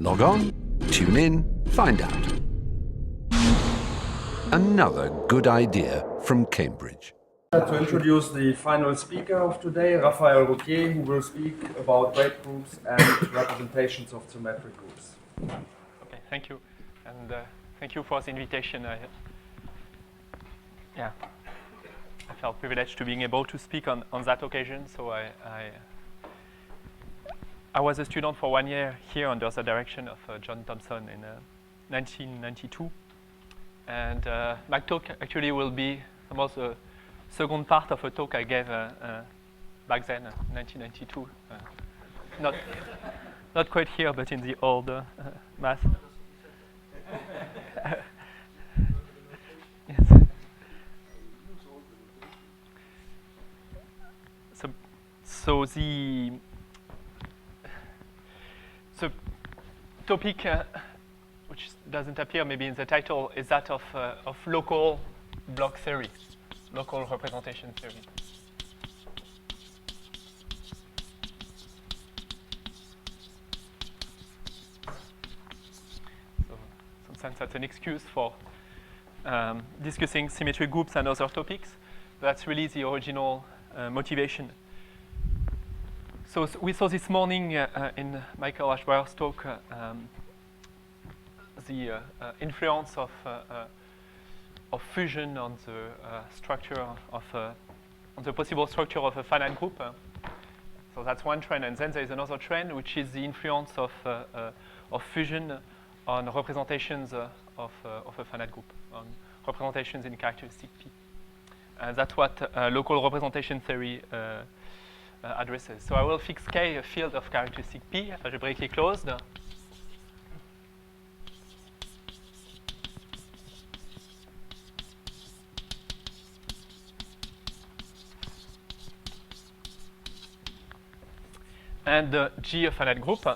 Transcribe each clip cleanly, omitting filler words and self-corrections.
Log on, tune in, find out. Another good idea from Cambridge. To introduce the final speaker of today, Raphael Rouquier, who will speak about braid groups and representations of symmetric groups. Okay, thank you. And thank you for the invitation. I felt privileged to being able to speak on that occasion. So I was a student for 1 year here under the direction of John Thompson in 1992. And my talk actually will be almost the second part of a talk I gave back then, 1992. Not quite here, but in the old math. Yes. So the topic, which doesn't appear maybe in the title, is that of local block theory, local representation theory. So, in some sense, that's an excuse for discussing symmetric groups and other topics. That's really the original motivation. So we saw this morning in Michael Ashbauer's talk the influence of fusion on the structure of on the possible structure of a finite group. So that's one trend, and then there is another trend, which is the influence of fusion on representations of a finite group, on representations in characteristic P. And that's what local representation theory addresses. So I will fix K a field of characteristic P, algebraically closed. And G a finite group.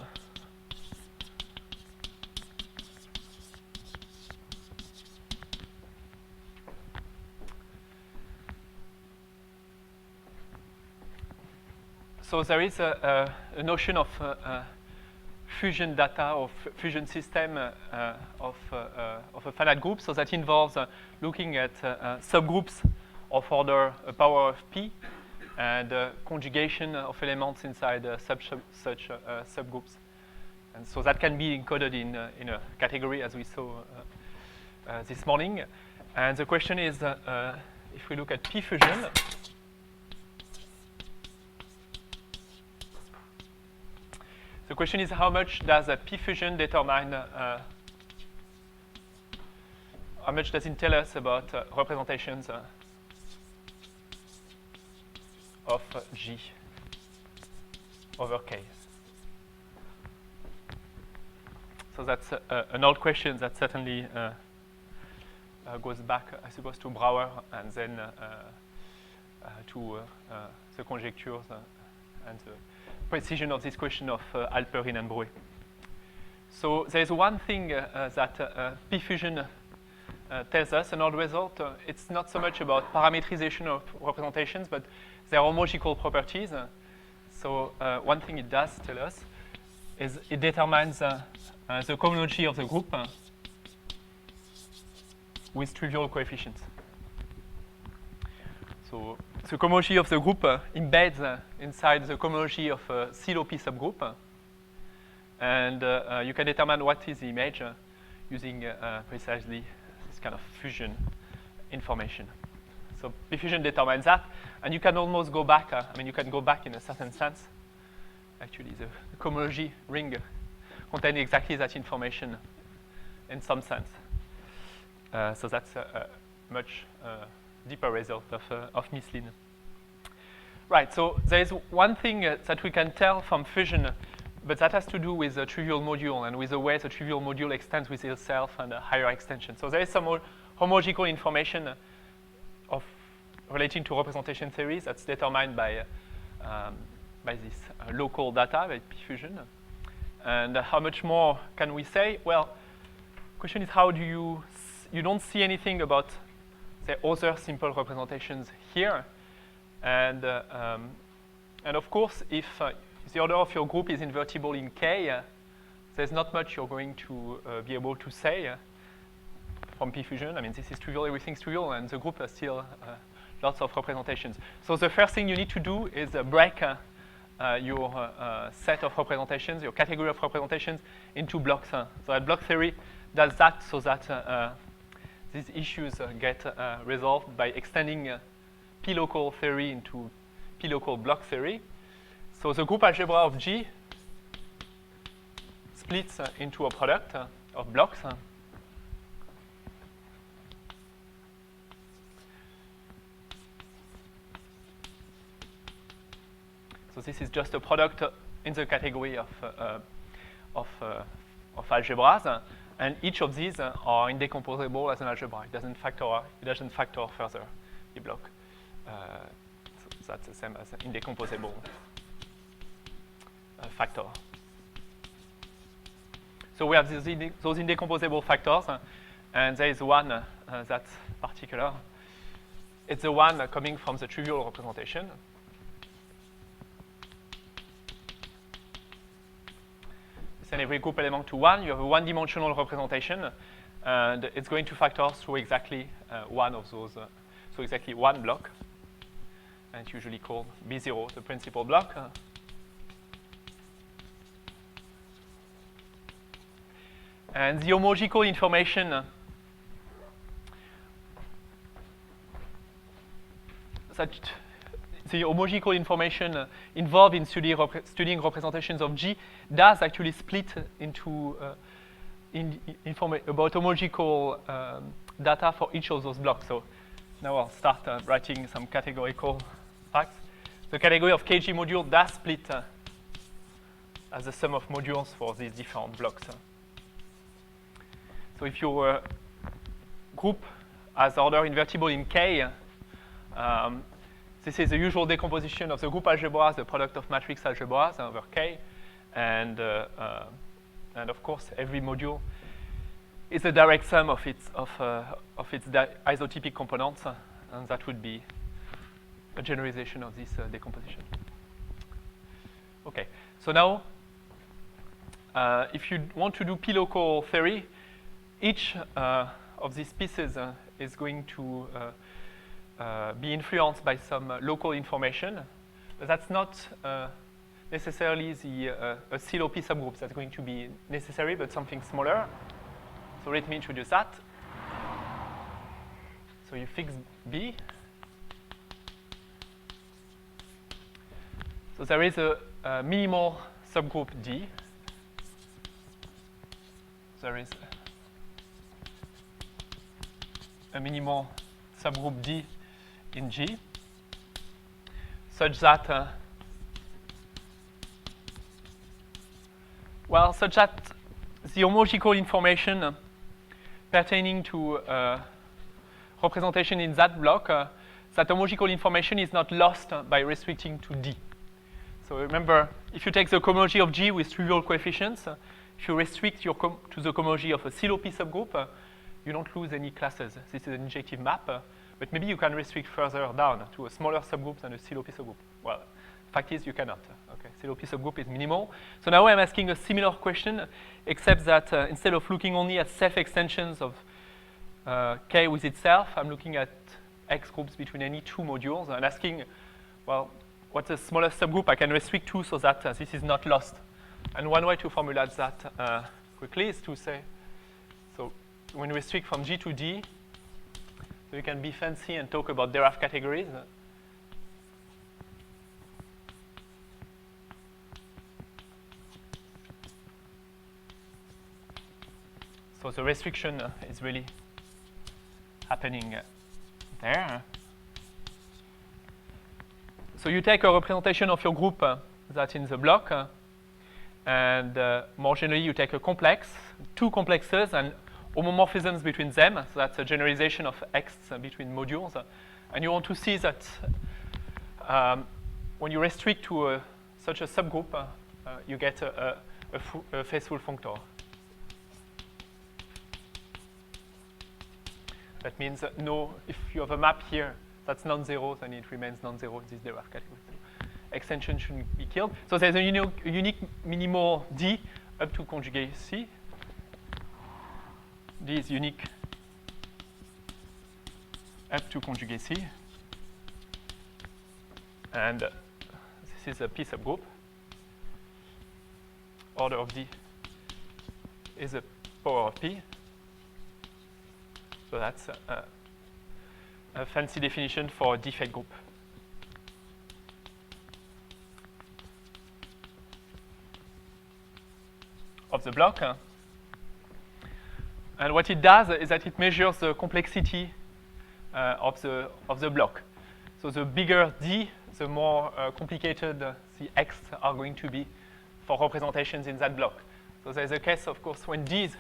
So there is a notion of fusion data or fusion system of a finite group. So that involves looking at subgroups of order a power of P and conjugation of elements inside such subgroups. And so that can be encoded in a category, as we saw this morning. And the question is, if we look at P fusion, the question is, how much does a P fusion determine, how much does it tell us about representations of G over K? So that's an old question that certainly goes back, I suppose, to Brouwer and then to the conjectures and the precision of this question of Alperin and Brouwer. So there's one thing that P fusion tells us, an old result. It's not so much about parametrization of representations, but their homological properties. So one thing it does tell us is it determines the cohomology of the group with trivial coefficients. So the cohomology of the group embeds inside the cohomology of a CLOP subgroup. And you can determine what is the image using precisely this kind of fusion information. So P fusion determines that. And you can almost go back. I mean, you can go back in a certain sense. Actually, the cohomology ring contains exactly that information in some sense. So that's a much deeper result of Mislin. Right, so there is one thing that we can tell from fusion, but that has to do with the trivial module and with the way the trivial module extends with itself and a higher extension. So there is some homological information of relating to representation theories that's determined by this local data, by P fusion. And how much more can we say? Well, the question is, how do you don't see anything about the other simple representations here. And of course, if the order of your group is invertible in K, there's not much you're going to be able to say from P-fusion. I mean, this is trivial, everything's trivial, and the group has still lots of representations. So the first thing you need to do is break your set of representations, your category of representations, into blocks. So that block theory does that so that these issues get resolved by extending P-local theory into P-local block theory. So the group algebra of G splits into a product of blocks. So this is just a product in the category of algebras, and each of these are indecomposable as an algebra. It doesn't factor further the block. So that's the same as indecomposable factor. So we have those indecomposable factors, and there is one that's particular. It's the one coming from the trivial representation. Send every group element to 1. You have a one-dimensional representation, and it's going to factor through exactly one of those, so exactly one block. And it's usually called B0, the principal block. And the homological information involved in studying representations of G does actually split into about homological data for each of those blocks. So now I'll start writing some categorical facts. The category of KG module does split as the sum of modules for these different blocks. So if your group has order invertible in K, this is the usual decomposition of the group algebra as the product of matrix algebras over K, and of course every module is the direct sum of its isotypic components, and that would be a generalization of this decomposition. Okay, so now if you want to do P-local theory, each of these pieces is going to be influenced by some local information. But that's not necessarily a CLOP subgroup that's going to be necessary, but something smaller. So let me introduce that. So you fix B. So there is a minimal subgroup D. There is a minimal subgroup D in G, such that the homological information pertaining to representation in that block, that homological information is not lost by restricting to D. So remember, if you take the cohomology of G with trivial coefficients, if you restrict to the cohomology of a CLOP subgroup, you don't lose any classes. This is an injective map, but maybe you can restrict further down to a smaller subgroup than a CLOP subgroup. Well, fact is you cannot. Okay, CLOP subgroup is minimal. So now I'm asking a similar question, except that instead of looking only at self-extensions of K with itself, I'm looking at X groups between any two modules and asking, well, what's the smallest subgroup I can restrict to so that this is not lost? And one way to formulate that quickly is to say, so when we restrict from G to D, so we can be fancy and talk about Dirac categories. So the restriction is really happening there. So you take a representation of your group that's in the block, and more generally you take a complex, two complexes, and homomorphisms between them. So that's a generalization of X between modules. And you want to see that when you restrict to such a subgroup, you get a faithful functor. That means that if you have a map here that's non-zero, then it remains non-zero in this Dirac category. So extension shouldn't be killed. So there's a unique minimal D up to conjugate C. D is unique up to conjugate C. And this is a P subgroup. Order of D is a power of P. So that's a fancy definition for a defect group. Of the block. And what it does is that it measures the complexity of the block. So the bigger D, the more complicated the X are going to be for representations in that block. So there's a case, of course, when D is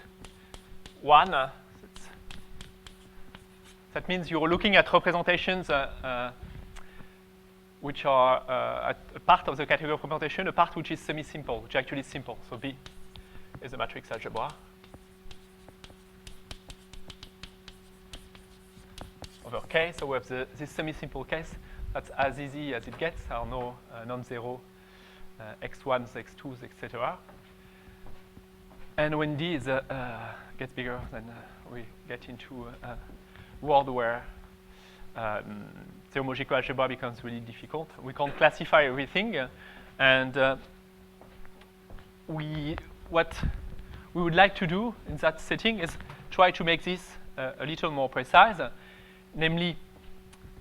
1, that means you're looking at representations which are a part of the category of representation, a part which is semi-simple, which actually is simple. So B is a matrix algebra over K. So we have this semi-simple case. That's as easy as it gets. There are no non-zero x1s, x2s, etc. And when D is, gets bigger, then we get into a world where the homological algebra becomes really difficult. We can't classify everything, and what we would like to do in that setting is try to make this a little more precise. Namely,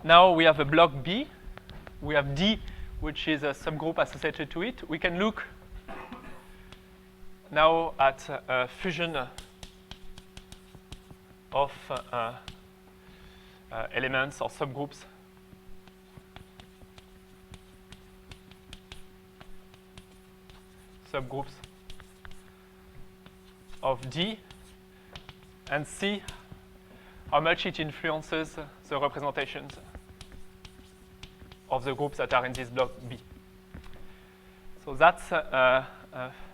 now we have a block B. We have D, which is a subgroup associated to it. We can look now at a fusion of elements or subgroups of D and see how much it influences the representations of the groups that are in this block B. So that's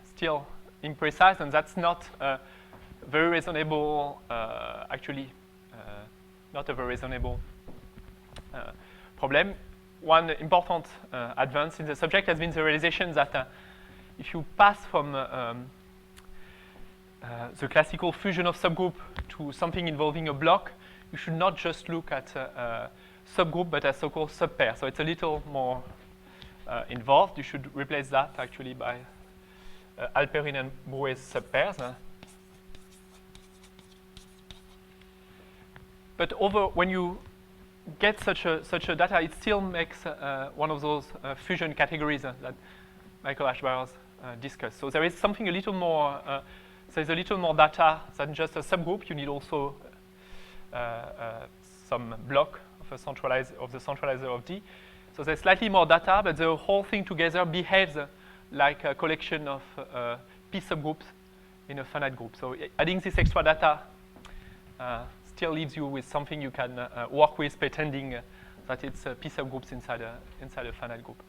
still imprecise, and that's not very reasonable, actually, not a very reasonable problem. One important advance in the subject has been the realization that if you pass from the classical fusion of subgroup to something involving a block, you should not just look at subgroup, but as so-called subpair. So it's a little more involved. You should replace that actually by Alperin and Brouet's subpairs. But when you get such a data, it still makes one of those fusion categories that Michael Ashbar's discussed. So there is something a little more. There's a little more data than just a subgroup. You need also some block of the centralizer of D. So there's slightly more data, but the whole thing together behaves like a collection of P subgroups in a finite group. So adding this extra data still leaves you with something you can work with, pretending that it's P subgroups inside a finite group.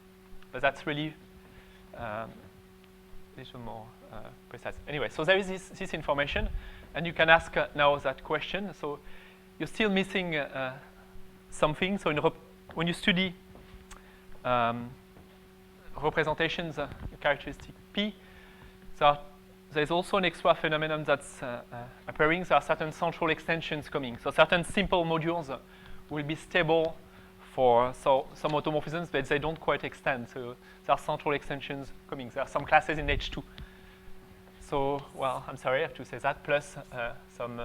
But that's really a little more precise. Anyway, so there is this information, and you can ask now that question. So you're still missing something. So when you study representations, characteristic P, there's also an extra phenomenon that's appearing. There are certain central extensions coming. So certain simple modules will be stable for some automorphisms, but they don't quite extend. So there are central extensions coming. There are some classes in H2. So, well, I'm sorry, I have to say that, plus some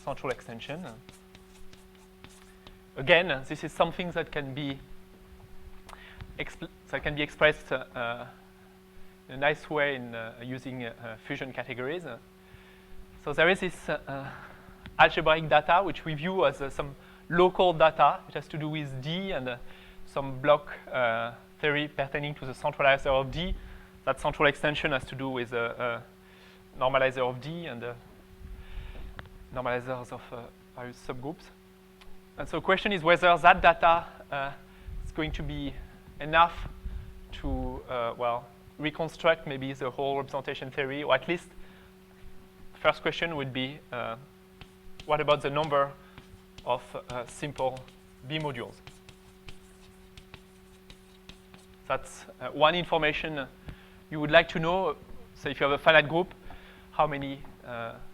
central extension. Again, this is something that can be expressed in a nice way in using fusion categories. So there is this algebraic data, which we view as some local data. It has to do with D and some block theory pertaining to the centralizer of D. That central extension has to do with a normalizer of D and normalizers of various subgroups. And so the question is whether that data is going to be enough to, reconstruct maybe the whole representation theory, or at least the first question would be, what about the number of simple B modules? That's one information you would like to know. So if you have a finite group, how many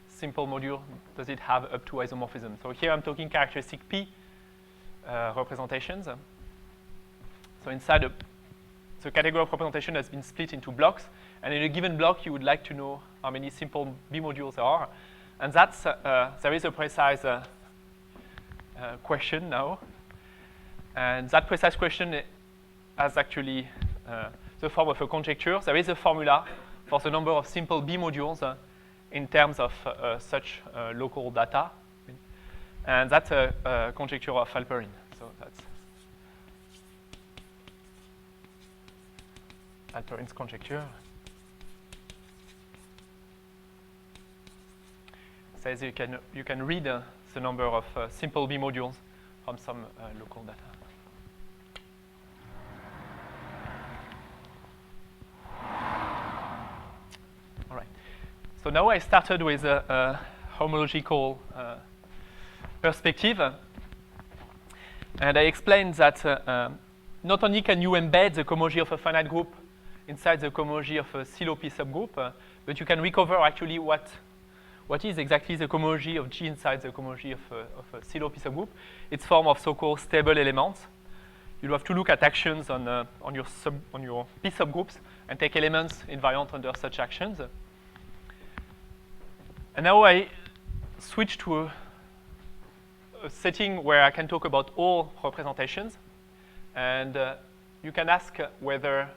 simple modules does it have up to isomorphism? So here I'm talking characteristic P representations. So inside the category of representation has been split into blocks, and in a given block you would like to know how many simple B modules there are, and that's there is a precise question now, and that precise question has actually the form of a conjecture. There is a formula for the number of simple B modules in terms of such local data, and that's a conjecture of Alperin. So that's Alperin's conjecture. Says you can read the number of simple B modules from some local data. All right. So now I started with a homological perspective, and I explained that not only can you embed the cohomology of a finite group inside the cohomology of a CeLO P subgroup, but you can recover actually what is exactly the cohomology of G inside the cohomology of a CeLO P subgroup. It's form of so-called stable elements. You have to look at actions on your P subgroups and take elements invariant under such actions. And now I switch to a setting where I can talk about all representations, and you can ask whether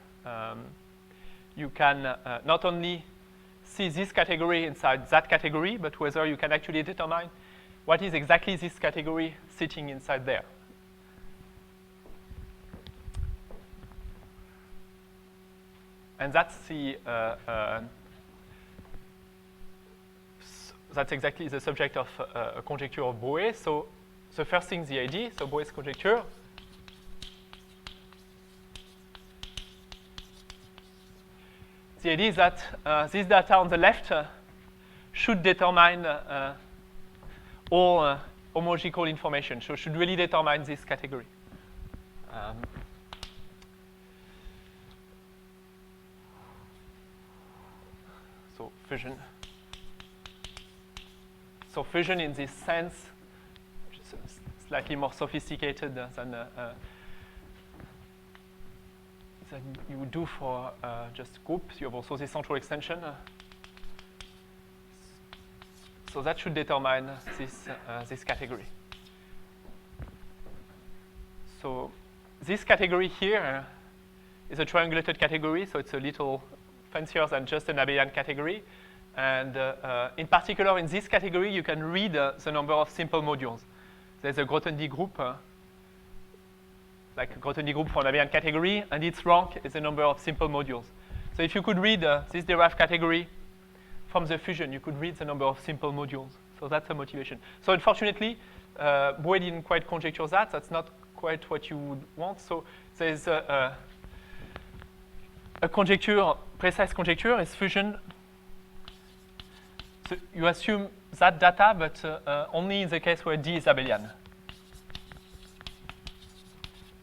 you can not only see this category inside that category, but whether you can actually determine what is exactly this category sitting inside there. And that's that's exactly the subject of a conjecture of Braid. So the first thing, the idea, so Braid's conjecture. The idea is that this data on the left should determine all homological information, so should really determine this category. So fusion. So fusion in this sense, which is slightly more sophisticated than you would do for just groups. You have also the central extension. So that should determine this category. So this category here is a triangulated category, so it's a little fancier than just an abelian category. And in particular, in this category, you can read the number of simple modules. There's a Grothendieck group, like a Grothendieck group for an abelian category, and its rank is the number of simple modules. So if you could read this derived category from the fusion, you could read the number of simple modules. So that's a motivation. So unfortunately, Braid didn't quite conjecture that. That's not quite what you would want. So there's a conjecture, precise conjecture is fusion. So you assume that data, but only in the case where D is abelian.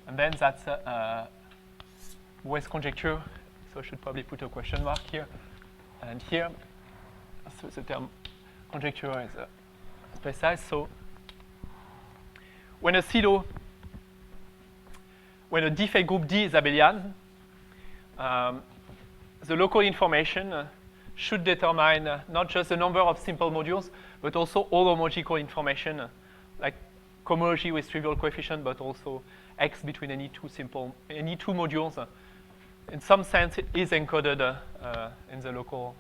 And then that's Braid's conjecture. So I should probably put a question mark here and here. So the term conjecture is precise. So when a CeLO, when a defect group D is abelian, the local information should determine not just the number of simple modules, but also all homological information, like cohomology with trivial coefficient, but also X between any two modules. In some sense, it is encoded in the local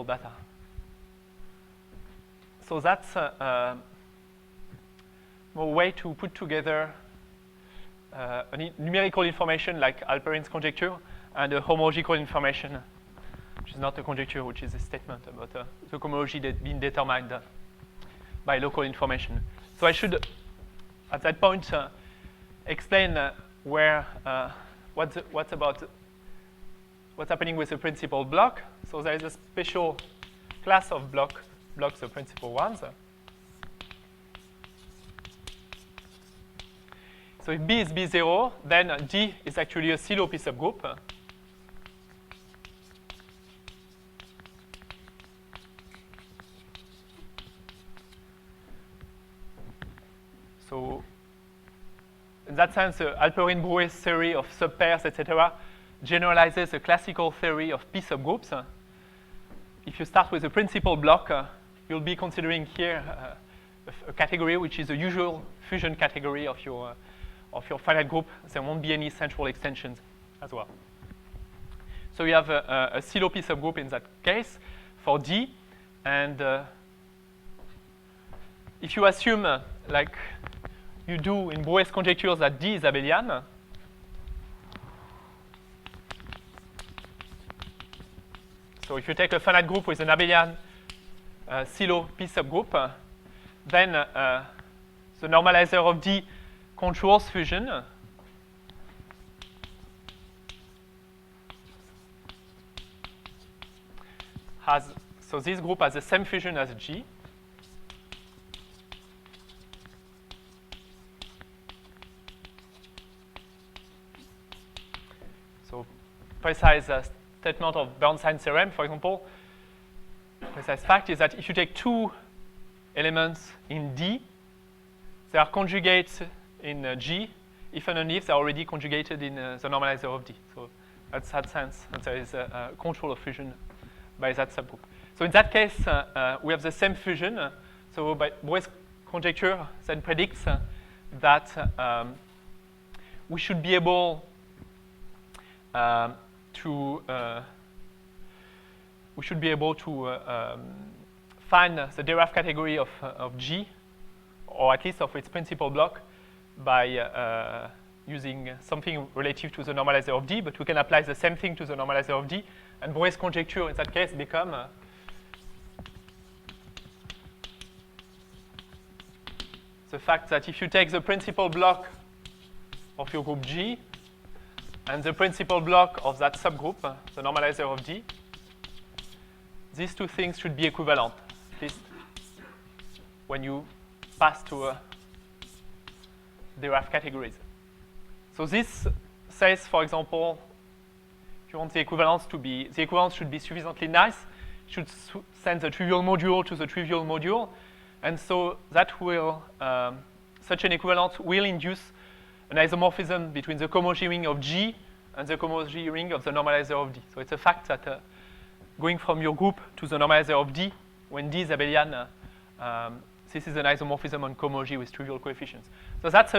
data. So that's a way to put together numerical information like Alperin's conjecture and a homological information, which is not a conjecture, which is a statement about the cohomology that being determined by local information. So I should, at that point, explain where what's happening with the principal block. So there is a special class of blocks, the principal ones. So if B is B0, then D is actually a CeLO P subgroup. So in that sense, the Alperin-Brouwer's theory of subpairs, etc., generalizes the classical theory of P subgroups. If you start with the principal block, you'll be considering here a category which is the usual fusion category of your finite group. There won't be any central extensions as well. So you have a Silo P subgroup in that case for D, and if you assume, like you do in Brouwer's conjectures, that D is abelian, so if you take a finite group with an abelian Silo P subgroup, then the normalizer of D controls fusion. So this group has the same fusion as G. So precise statement of Bernstein's theorem, for example, precise fact is that if you take two elements in D, they are conjugates in G, if and only if they are already conjugated in the normalizer of D. So that's that sense, and there is a control of fusion by that subgroup. So in that case, we have the same fusion. So by Brouwer's conjecture then predicts that we should be able to find the Dirac category of G, or at least of its principal block, by using something relative to the normalizer of D, but we can apply the same thing to the normalizer of D, and Brouwer's conjecture in that case become the fact that if you take the principal block of your group G and the principal block of that subgroup, the normalizer of D, these two things should be equivalent, at least when you pass to Dirac categories. So this says, for example, if you want the equivalence should be sufficiently nice, it should send the trivial module to the trivial module, and so that will, such an equivalence will induce an isomorphism between the cohomology ring of G and the cohomology ring of the normalizer of D. So it's a fact that going from your group to the normalizer of D, when D is abelian, this is an isomorphism on cohomology with trivial coefficients. So that's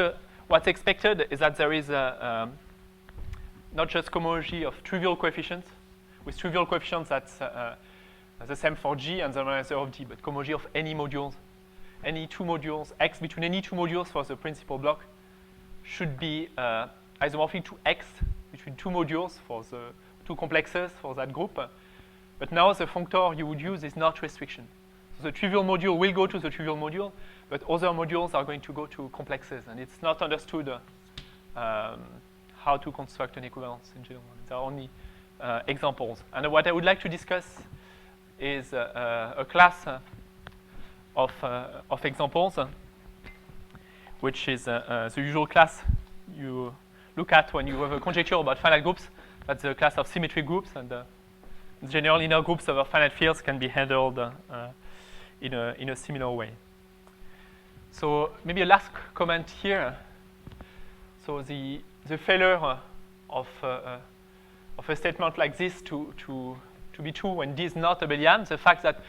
what's expected is that there is not just cohomology of trivial coefficients, with trivial coefficients that's the same for G and the normalizer of D, but cohomology of any modules, any two modules, X between any two modules for the principal block should be isomorphic to X between two modules for the two complexes for that group. But now the functor you would use is not restriction. So the trivial module will go to the trivial module, but other modules are going to go to complexes, and it's not understood how to construct an equivalence in general. There are only examples. And what I would like to discuss is a class of examples, which is the usual class you look at when you have a conjecture about finite groups. That's the class of symmetric groups, and general inner groups over finite fields can be handled in a similar way. So maybe a last comment here. So the failure of a statement like this to be true when D is not abelian, the fact that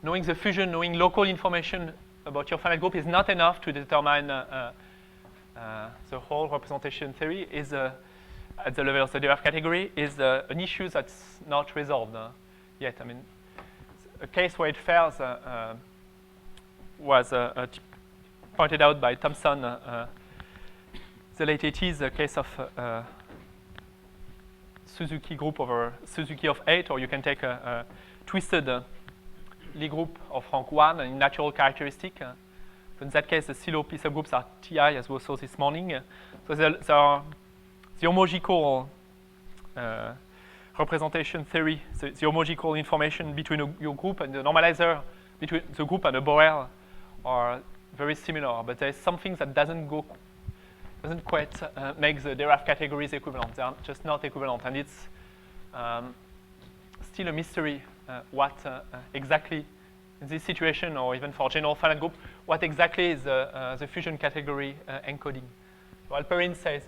knowing the fusion, knowing local information about your finite group is not enough to determine the whole representation theory is at the level of the Dirac category is an issue that's not resolved yet. I mean, a case where it fails was pointed out by Thomson the late 80s, the case of Suzuki group over Suzuki of 8, or you can take a twisted Lie group of rank 1 in natural characteristic. So in that case, the Silo P subgroups are Ti, as we saw this morning. So there are the homological representation theory, the homological information between your group and the normalizer, between the group and the Borel, are very similar, but there is something that doesn't quite make the Dirac categories equivalent. They are just not equivalent, and it's still a mystery what exactly in this situation, or even for general finite group, what exactly is the fusion category encoding. So Alperin says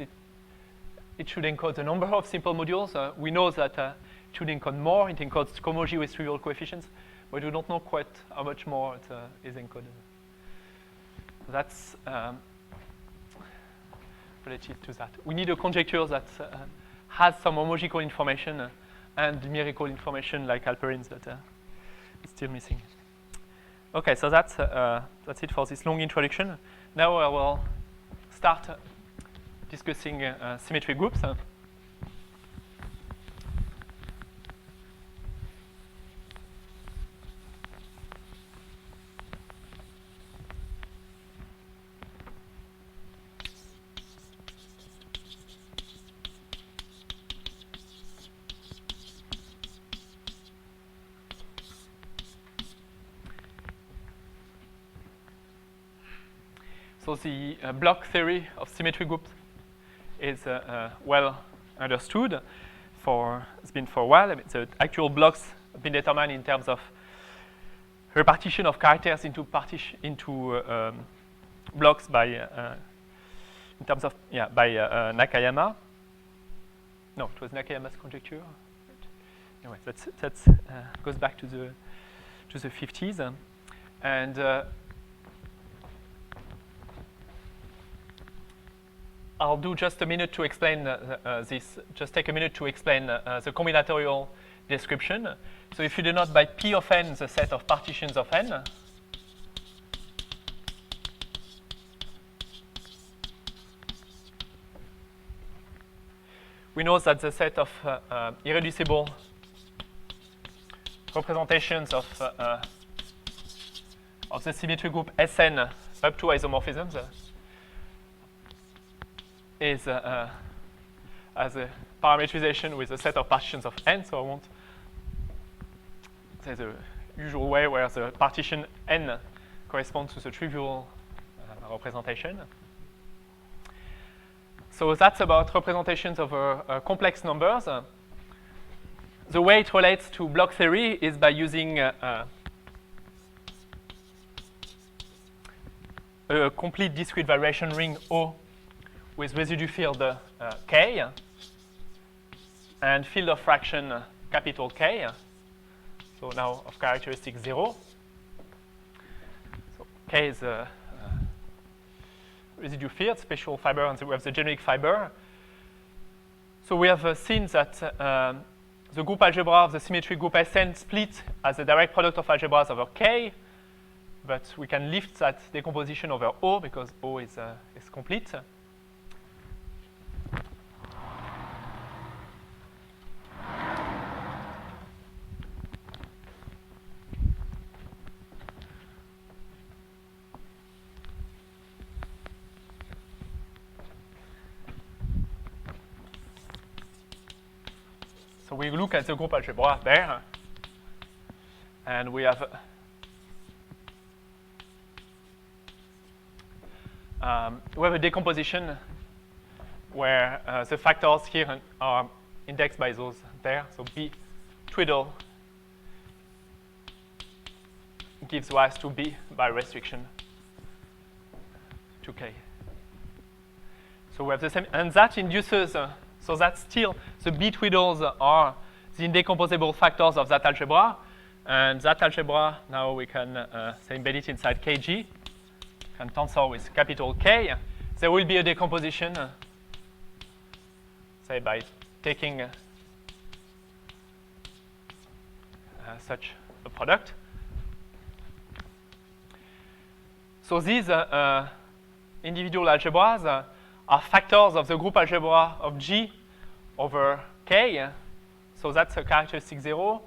it should encode the number of simple modules. We know that it should encode more. It encodes cohomology with trivial coefficients, but we don't know quite how much more it is encoded. That's related to that. We need a conjecture that has some homological information and numerical information like Alperin's that is still missing. Okay, so that's it for this long introduction. Now I will start discussing symmetric groups. So the block theory of symmetric groups is well understood. It's been for a while. I mean, the actual blocks have been determined in terms of repartition of characters into blocks by in terms of by Nakayama. No, it was Nakayama's conjecture. Anyway, that goes back to the 50s, and I'll do just a minute to explain this. Just take a minute to explain the combinatorial description. So if you denote by P of n the set of partitions of n, we know that the set of irreducible representations of the symmetric group Sn up to isomorphisms is as a parametrization with a set of partitions of n. So I won't say the usual way where the partition n corresponds to the trivial representation. So that's about representations over complex numbers. The way it relates to block theory is by using a complete discrete variation ring O with residue field K and field of fraction capital K. So now of characteristic 0. So K is a residue field, special fiber, and so we have the generic fiber. So we have seen that the group algebra of the symmetric group Sn split as a direct product of algebras over K, but we can lift that decomposition over O because O is complete. So we look at the group algebra there, and we have a decomposition where the factors here are indexed by those there. So B twiddle gives rise to B by restriction to K. So we have the same, and that induces. So that's still, the B twiddles are the indecomposable factors of that algebra. And that algebra, now we can say embed it inside Kg, and tensor with capital K. There will be a decomposition, say by taking such a product. So these individual algebras are factors of the group algebra of G over K. So that's a characteristic 0.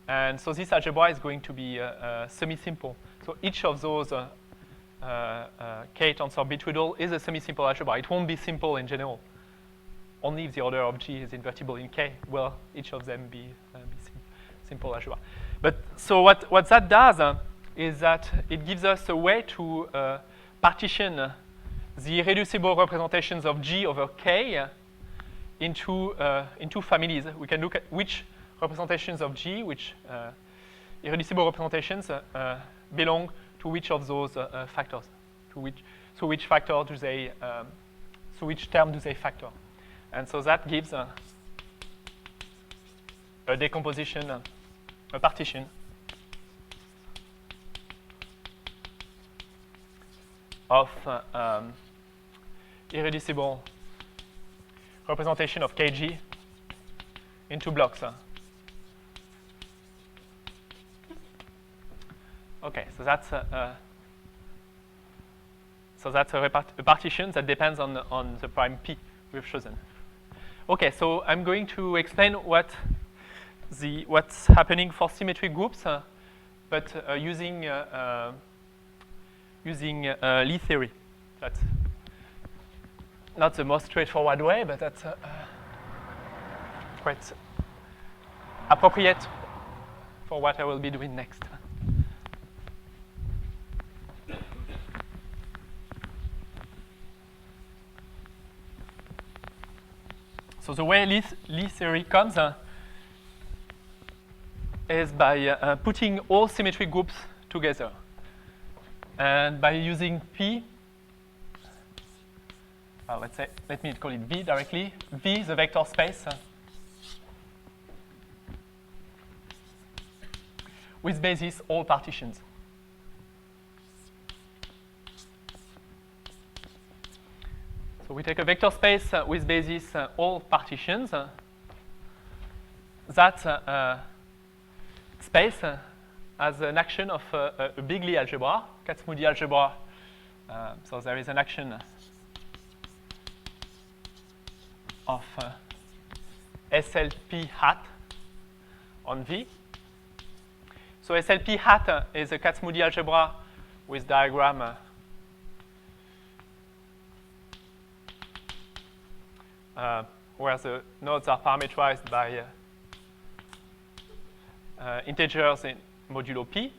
And so this algebra is going to be semi-simple. So each of those K tensor B twiddle is a semi-simple algebra. It won't be simple in general. Only if the order of G is invertible in K will each of them be simple algebra. But so what that does is that it gives us a way to partition the irreducible representations of G over K into families. We can look at which representations of G, which irreducible representations belong to which of those factors, to which factor do they, to which term do they factor. And so that gives a decomposition, a partition of irreducible representation of Kg into blocks. Okay, so that's a partition that depends on the prime P we've chosen. Okay, so I'm going to explain what's happening for symmetric groups, but using Lie theory. That's not the most straightforward way, but that's quite appropriate for what I will be doing next. So the way Lie theory comes is by putting all symmetric groups together. And by using P, let me call it V directly. V is a vector space with basis all partitions. So we take a vector space with basis all partitions. That space has an action of a big Lie algebra, Kac-Moody algebra. So there is an action of SLP hat on V. So SLP hat is a Kac-Moody algebra with diagram where the nodes are parameterized by integers in modulo P.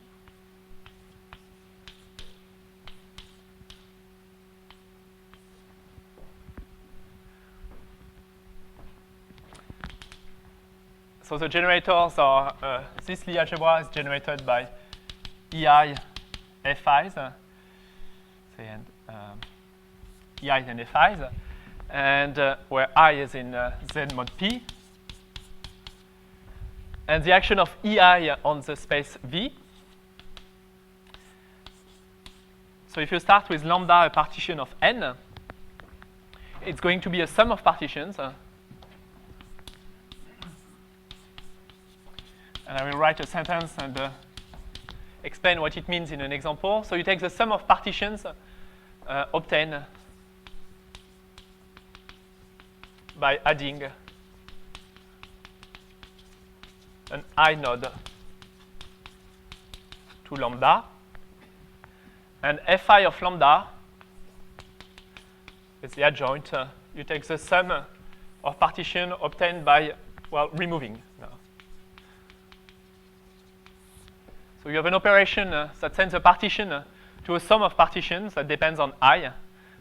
So the generators are, this Lie algebra is generated by EI FIs, and EIs and FIs, and where I is in Z mod P. And the action of EI on the space V. So if you start with lambda, a partition of N, it's going to be a sum of partitions. And I will write a sentence and explain what it means in an example. So you take the sum of partitions obtained by adding an I node to lambda. And Fi of lambda is the adjoint. You take the sum of partition obtained by, well, removing. No. So you have an operation that sends a partition to a sum of partitions that depends on I.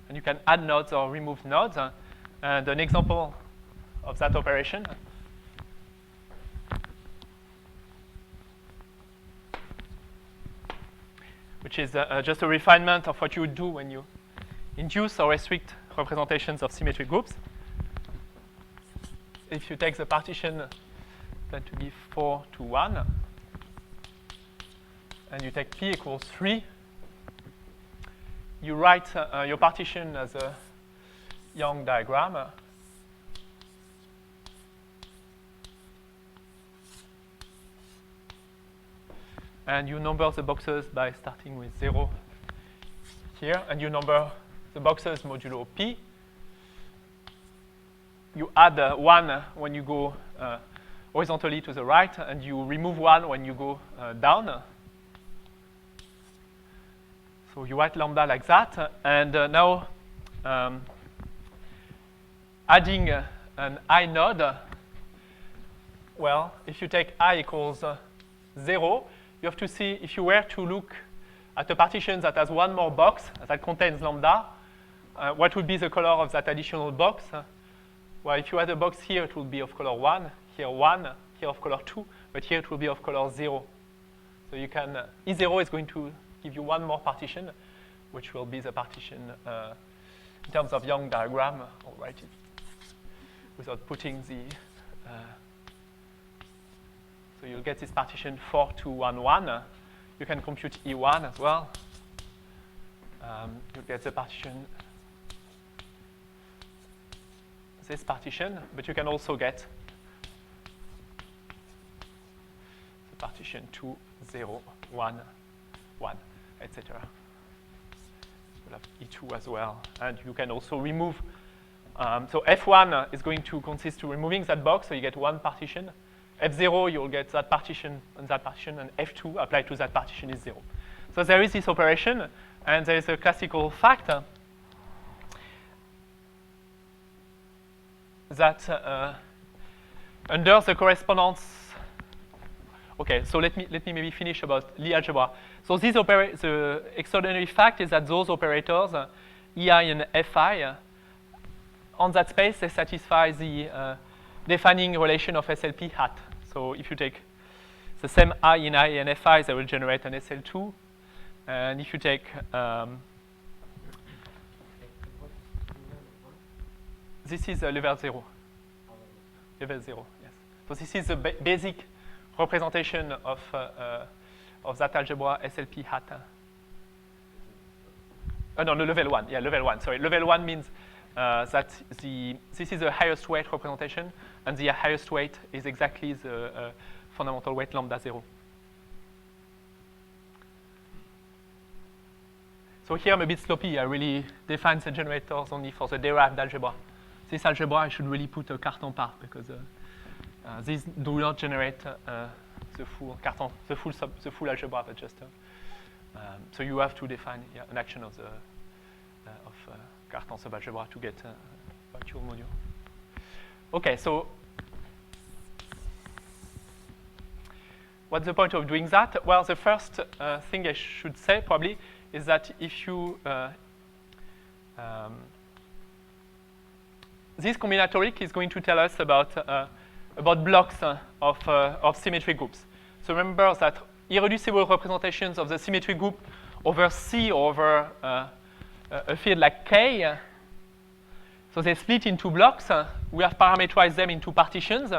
And you can add nodes or remove nodes. And an example of that operation which is just a refinement of what you would do when you induce or restrict representations of symmetric groups. If you take the partition then to be 4 to 1, and you take P equals 3, you write your partition as a Young diagram. And you number the boxes by starting with 0 here, and you number the boxes modulo P. You add 1 when you go horizontally to the right, and you remove 1 when you go down. So you write lambda like that, and now adding an I node, well, if you take I equals 0, you have to see, if you were to look at a partition that has one more box that contains lambda, what would be the color of that additional box? Well, if you had a box here, it would be of color 1, here 1, here of color 2, but here it will be of color 0. So you can, E0 is going to give you one more partition, which will be the partition in terms of Young diagram. I'll write it without putting the, so you'll get this partition 4, 2, 1, 1. You can compute E1 as well. You'll get the partition, this partition, but you can also get the partition 2, 0, 1, 1, etc. We'll have E2 as well. And you can also remove, so F1 is going to consist to removing that box, so you get one partition. F0, you'll get that partition, and F2 applied to that partition is 0. So there is this operation, and there is a classical fact that under the correspondence, okay, so let me maybe finish about Lie algebra. So this the extraordinary fact is that those operators, EI and FI, on that space, they satisfy the defining relation of SLP hat. So if you take the same I in I and FI, they will generate an SL2. And if you take this is level 0. Level 0, yes. So this is the basic representation of that algebra SLP hat. No, level 1. Yeah, level 1. Sorry, level 1 means that this is the highest weight representation, and the highest weight is exactly the fundamental weight lambda 0. So here I'm a bit sloppy. I really define the generators only for the derived algebra. This algebra I should really put a carton part because these do not generate the full carton, the full algebra, but just so you have to define an action of the carton subalgebra to get actual module. Okay, so what's the point of doing that? Well, the first thing I should say probably is that if you this combinatoric is going to tell us about blocks of symmetric groups. So remember that irreducible representations of the symmetric group over C or over a field like K, so they split into blocks. We have parameterized them into partitions.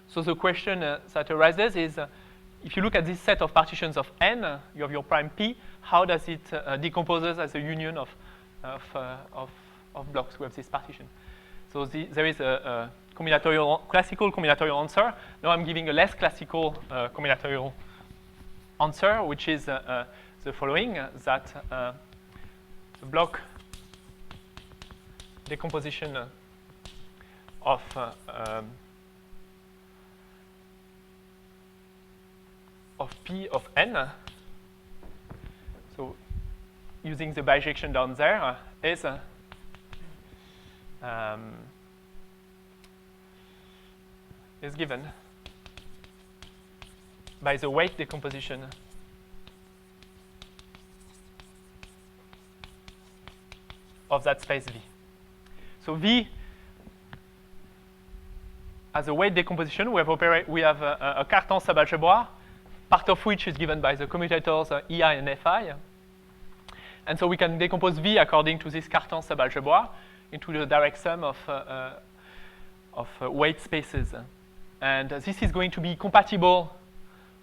So the question that arises is, if you look at this set of partitions of N, you have your prime P, how does it decompose as a union of blocks with this partition? So there is a classical combinatorial answer. Now I'm giving a less classical combinatorial answer, which is the following, that the block decomposition of P of N, so using the bijection down there, is given by the weight decomposition of that space V. So V, as a weight decomposition, we have a carton subalgebra, part of which is given by the commutators EI and FI. And so we can decompose V according to this carton subalgebra into the direct sum of weight spaces. And this is going to be compatible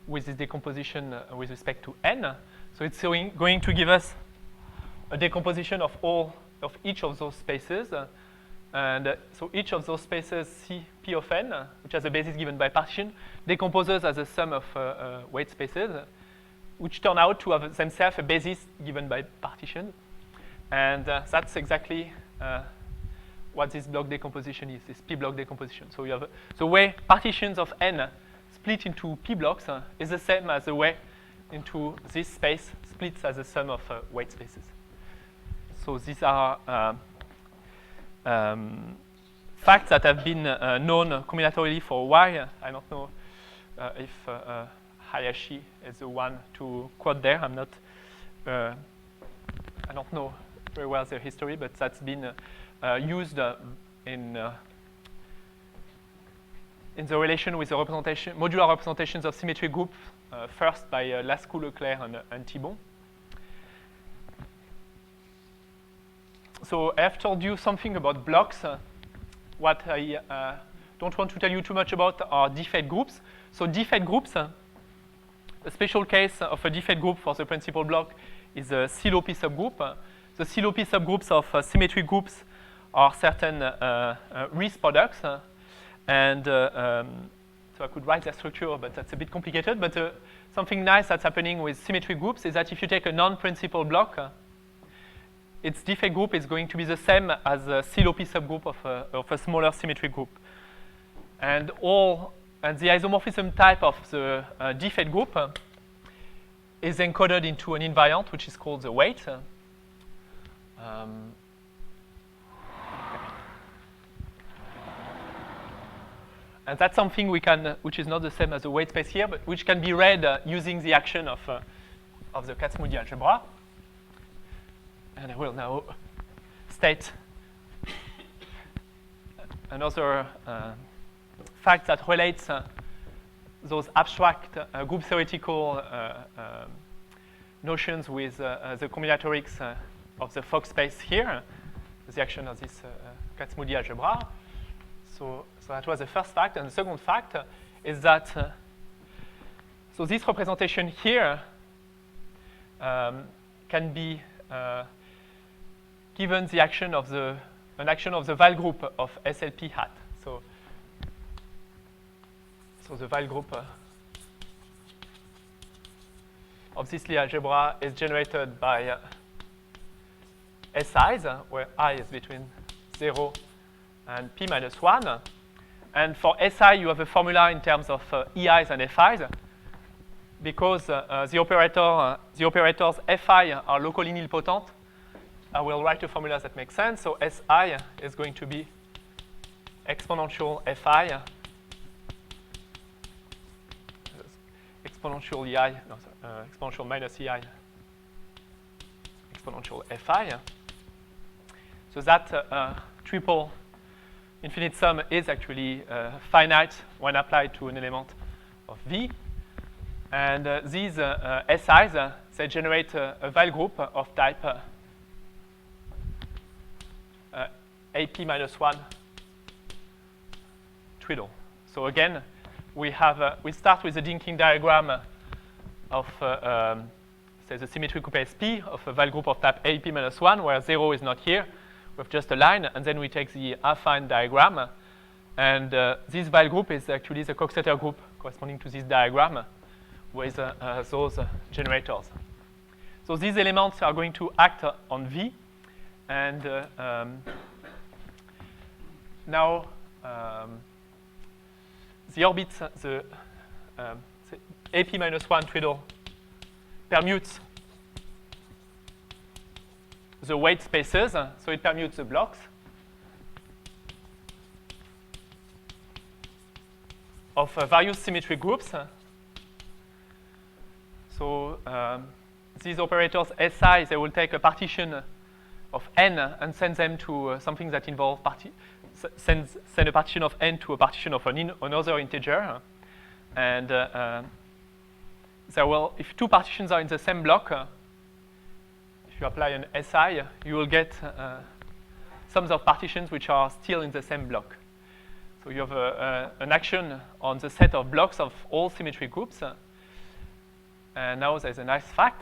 with this decomposition with respect to N. So it's going to give us a decomposition of each of those spaces. And so each of those spaces, P of N, which has a basis given by partition, decomposes as a sum of weight spaces, which turn out to have themselves a basis given by partition. And that's exactly what this block decomposition is, this P block decomposition. So you have the way partitions of N split into P blocks is the same as the way into this space splits as a sum of weight spaces. So these are facts that have been known combinatorially for a while. I don't know if Hayashi is the one to quote there. I'm not, I don't know very well their history, but that's been used in the relation with the modular representations of symmetric groups first by Lascaux, Leclerc, and Thibon. So I have told you something about blocks. What I don't want to tell you too much about are defect groups. So defect groups, a special case of a defect group for the principal block is a CLOP subgroup. The CLOP subgroups of symmetric groups are certain Rees products. So I could write their structure, but that's a bit complicated. But something nice that's happening with symmetric groups is that if you take a non-principal block, its defect group is going to be the same as a CLOP subgroup of a smaller symmetric group. And the isomorphism type of the defect group is encoded into an invariant, which is called the weight. And that's something which is not the same as the weight space here, but which can be read using the action of the Kac-Moody algebra. And I will now state another fact that relates those abstract group theoretical notions with the combinatorics of the Fock space here, the action of this Kac-Moody algebra. So that was the first fact. And the second fact is that so this representation here can be given the action of an action of the Val group of SLP hat. So the Val group of this Lie algebra is generated by SIs, where I is between 0 and p minus 1. And for SI, you have a formula in terms of EIs and FIs, because the operators FI are locally nilpotent. I will write a formula that makes sense. So SI is going to be exponential FI, exponential EI, no, exponential minus EI, exponential FI. So that triple infinite sum is actually finite when applied to an element of V. And these SIs, they generate a Val group of type AP minus 1 twiddle. So again, we start with the Dinking diagram of say the symmetric group SP of a Val group of type AP minus 1, where 0 is not here. We have just a line, and then we take the affine diagram. And this Val group is actually the Coxeter group corresponding to this diagram with those generators. So these elements are going to act on V. And now the orbits, the AP minus 1 twiddle permutes the weight spaces, so it permutes the blocks of various symmetric groups. So these operators SI, they will take a partition of n and send them to something that involves send a partition of n to a partition of another integer. And if two partitions are in the same block, if you apply an SI, you will get sums of partitions which are still in the same block. So you have an action on the set of blocks of all symmetric groups. And now there's a nice fact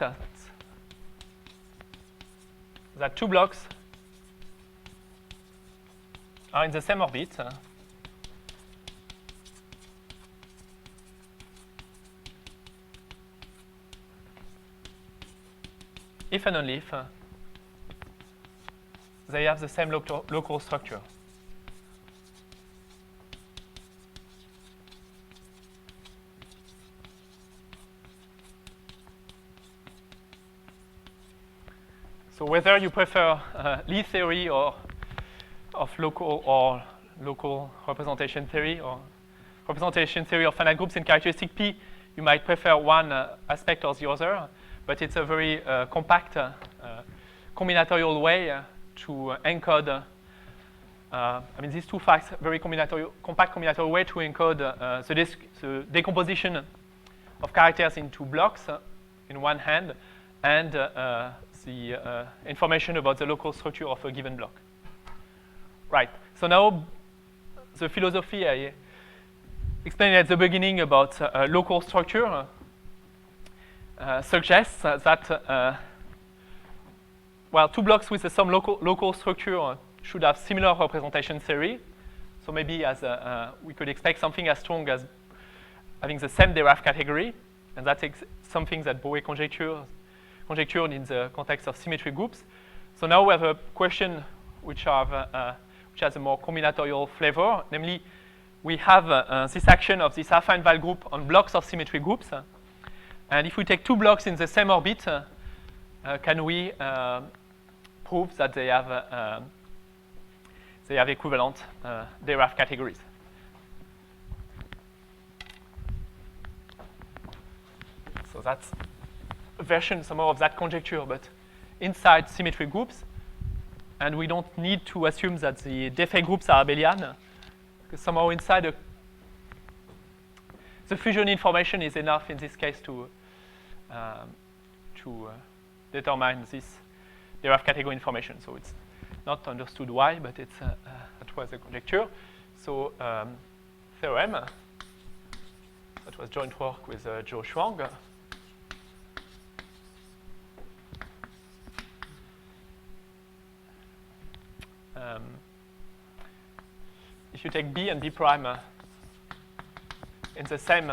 that two blocks are in the same orbit. If and only if they have the same local structure. So whether you prefer Lie theory or of local representation theory or representation theory of finite groups in characteristic P, you might prefer one aspect or the other, but it's a very compact combinatorial way to encode. These two facts, very compact combinatorial way to encode the decomposition of characters in two blocks in one hand, and the information about the local structure of a given block. Right, so now the philosophy I explained at the beginning about local structure suggests that well, two blocks with some local structure should have similar representation theory. So maybe as we could expect something as strong as having the same Dirac category, and that's something that Bowie conjectured in the context of symmetric groups. So now we have a question which has a more combinatorial flavor, namely we have this action of this affine-val group on blocks of symmetric groups. And if we take two blocks in the same orbit, can we prove that they have equivalent Dirac categories? So that's a version somehow of that conjecture, but inside symmetric groups. And we don't need to assume that the defect groups are abelian, because somehow inside the fusion information is enough in this case to determine this Dirac category information. So it's not understood why, but it's that was a conjecture. So theorem, that was joint work with Zhou Shuang. If you take B and B prime in the same,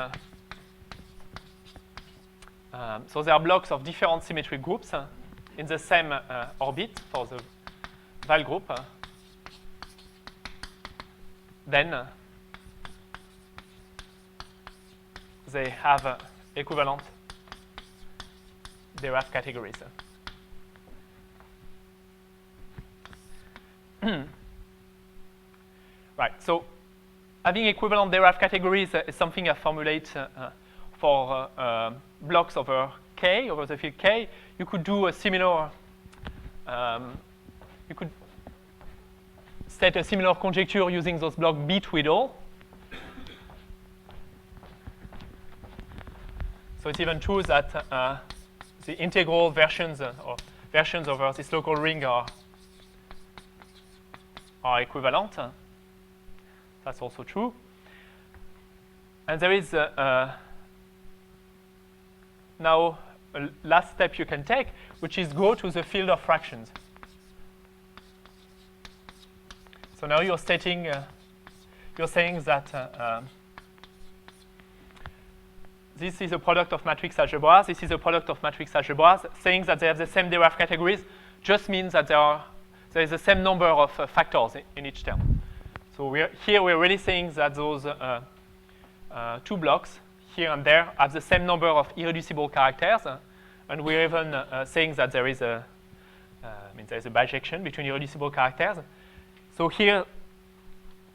so there are blocks of different symmetric groups in the same orbit for the Val group, then they have equivalent Dirac categories. Right, so having equivalent Dirac categories is something I formulate for blocks over K, over the field K. You could do a similar, you could state a similar conjecture using those block B twiddle. So it's even true that the integral versions or versions over this local ring are equivalent. That's also true. And there is now a last step you can take, which is go to the field of fractions. So now you're stating, you're saying that this is a product of matrix algebras, this is a product of matrix algebras. Saying that they have the same Dirac categories just means that there is the same number of factors in each term. So we're really saying that those two blocks here and there have the same number of irreducible characters, and we're even saying that there is a bijection between irreducible characters. So here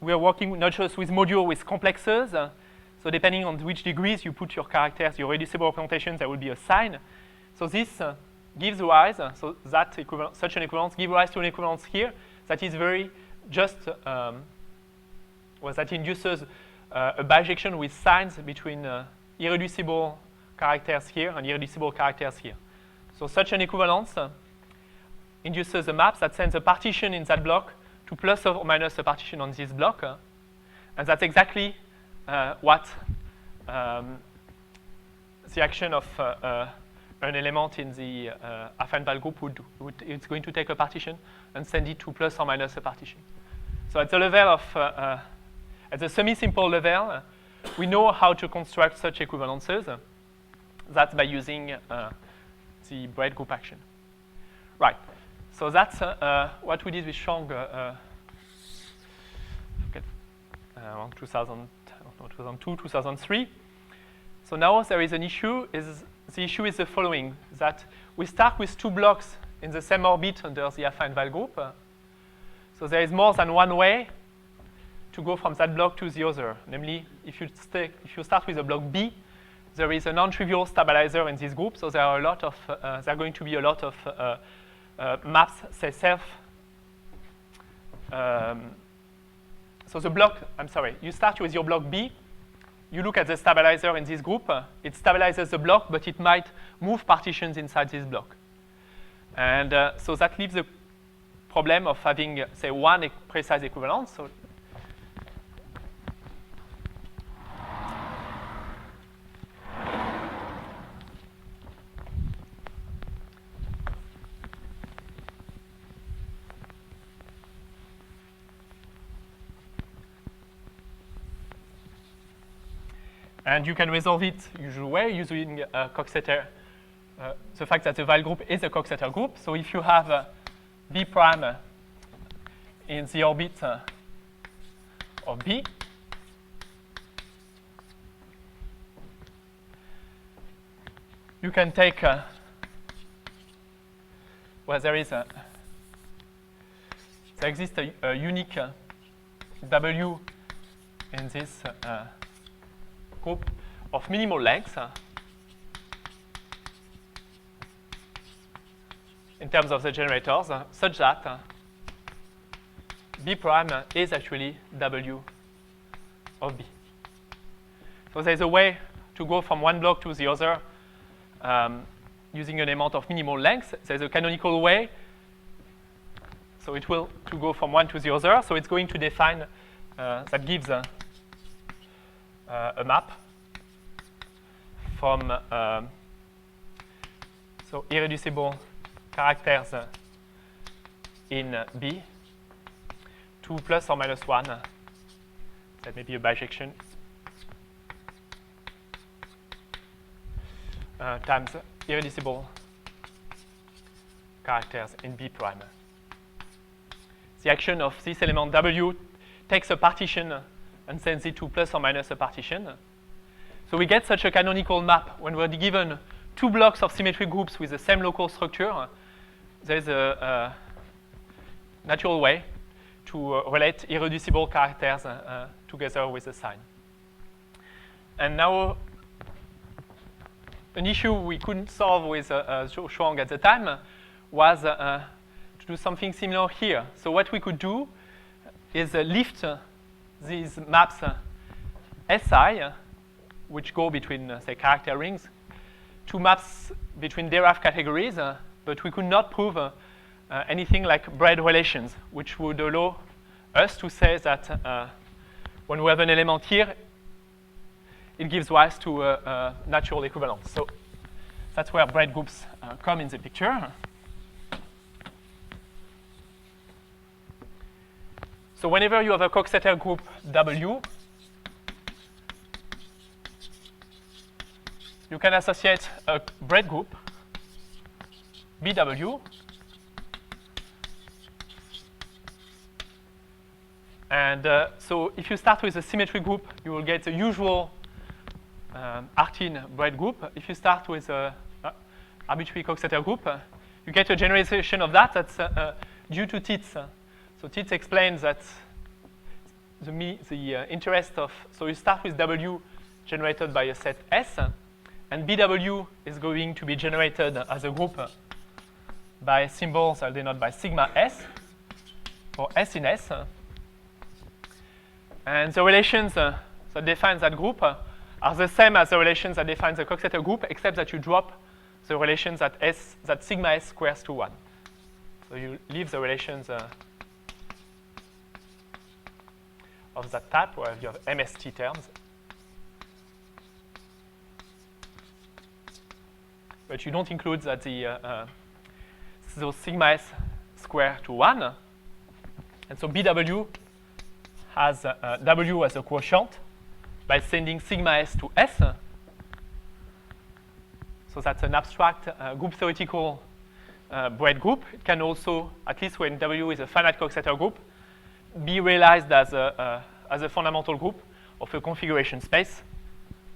we're working not just with modules with complexes. So depending on which degrees you put your characters, your reducible representations, there will be a sign. So this gives rise, so that such an equivalence gives rise to an equivalence here that is very just, that induces a bijection with signs between irreducible characters here and irreducible characters here. So such an equivalence induces a map that sends a partition in that block to plus or minus a partition on this block. And that's exactly what the action of an element in the affine-val group would do. It's going to take a partition and send it to plus or minus a partition. So at the level of, at the semi-simple level, we know how to construct such equivalences. That's by using the Braid group action. Right. So that's what we did with Shuang around 2002, 2003. So now there is an issue. The issue is the following, that we start with two blocks in the same orbit under the affine-val group. So there is more than one way to go from that block to the other. Namely, if you start with a block B, there is a non-trivial stabilizer in this group. So there are there are going to be a lot of maps, say self. So the block, I'm sorry, you start with your block B, you look at the stabilizer in this group, it stabilizes the block, but it might move partitions inside this block. And so that leaves the problem of having, say, one precise equivalence. So and you can resolve it usual way using Coxeter, the fact that the Weyl group is a Coxeter group. So if you have B prime in the orbit of B, you can take where there exists a unique W in this group of minimal length in terms of the generators, such that B prime is actually W of B. So there's a way to go from one block to the other using an amount of minimal length. There's a canonical way. So it will to go from one to the other. So it's going to define that gives a map from so irreducible characters in B to plus or minus 1. That may be a bijection times irreducible characters in B prime. The action of this element W takes a partition and sends it to plus or minus a partition. So we get such a canonical map when we're given two blocks of symmetric groups with the same local structure. There's a natural way to relate irreducible characters together with a sign. And now, an issue we couldn't solve with Zhuang at the time was to do something similar here. So what we could do is lift these maps SI, which go between, say, character rings, to maps between derived categories, but we could not prove anything like Braid relations, which would allow us to say that when we have an element here, it gives rise to a natural equivalence. So that's where Braid groups come in the picture. So whenever you have a Coxeter group W, you can associate a Braid group BW and so if you start with a symmetric group, you will get the usual arcane Braid group. If you start with an arbitrary Coxeter group, you get a generalization of that that's due to Tits. So Tits explains that the interest of, so you start with W generated by a set S, and BW is going to be generated as a group by symbols I'll denote by sigma S, or S in S. And the relations that define that group are the same as the relations that define the Coxeter group, except that you drop the relations that sigma S squares to 1. So you leave the relations of that type, where you have MST terms. But you don't include that so sigma S square to 1. And so BW has W as a quotient by sending sigma S to S. So that's an abstract group theoretical Braid group. It can also, at least when W is a finite Coxeter group, be realized as a fundamental group of a configuration space.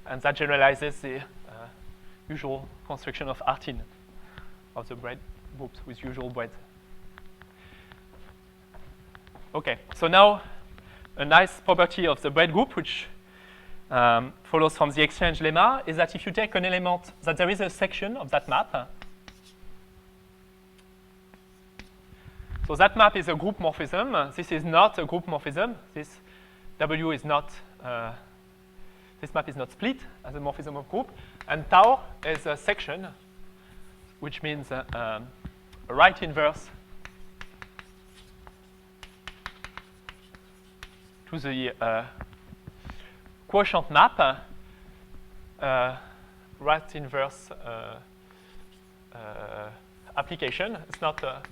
And that generalizes the usual construction of R10 of the Braid groups with usual Braid. Okay, so now a nice property of the Braid group, which follows from the exchange lemma, is that if you take an element, that there is a section of that map. So that map is a group morphism. This is not a group morphism. This W is not this map is not split as a morphism of group. And tau is a section, which means a right inverse to the quotient map, right inverse application. It's not a